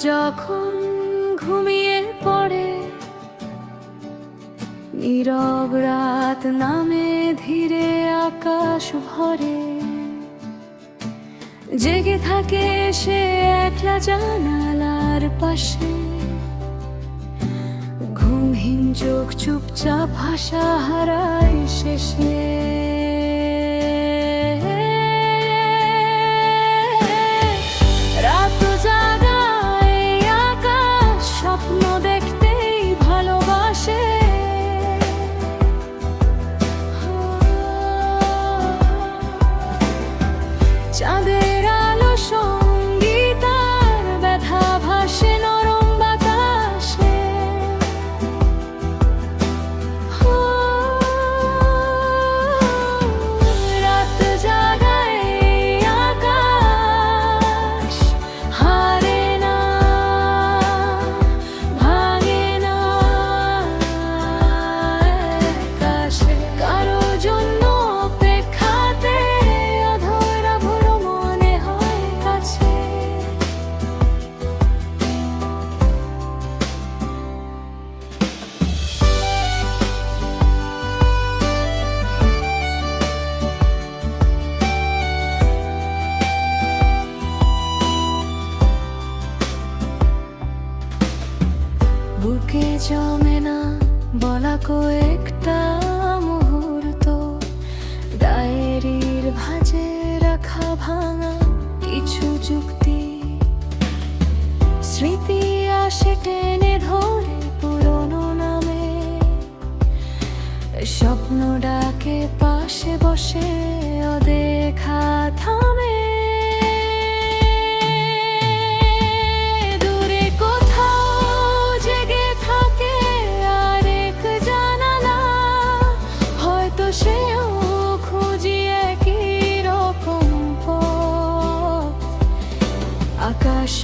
যখন ঘুমিয়ে পড়ে, নীরব রাত নামে ধীরে আকাশ ভরে, জেগে থাকে সে একলা জানালার পাশে, ঘুমহীন চোখ চুপচাপ ভাষা হারায় শেষে। রাত জাগায় আকাশ স্বপ্ন দেখতেই ভালোবাসে, চাঁদের আলো সঙ্গীত আর ব্যথা ভাসে নরম বাতাসে। রাত জাগায় আকাশ হারে না, ভাঙে না আকাশে। কারো জন্য অপেক্ষাতে অধরা ভুলো মনে হয় কাছে। বুকে জমে না বলা কয়েকটা মুহূর্ত, ডায়েরির ভাঁজে রাখা ভাঙা কিছু যুক্তি, স্মৃতি আসে টেনে ধরে পুরনো নামে, স্বপ্ন ডাকে পাশে বসে অদেখা থামে। দূরে কোথাও জেগে থাকে আরেক জানালা, হয়তো সেও খুঁজি একই রকম পথ। আকাশ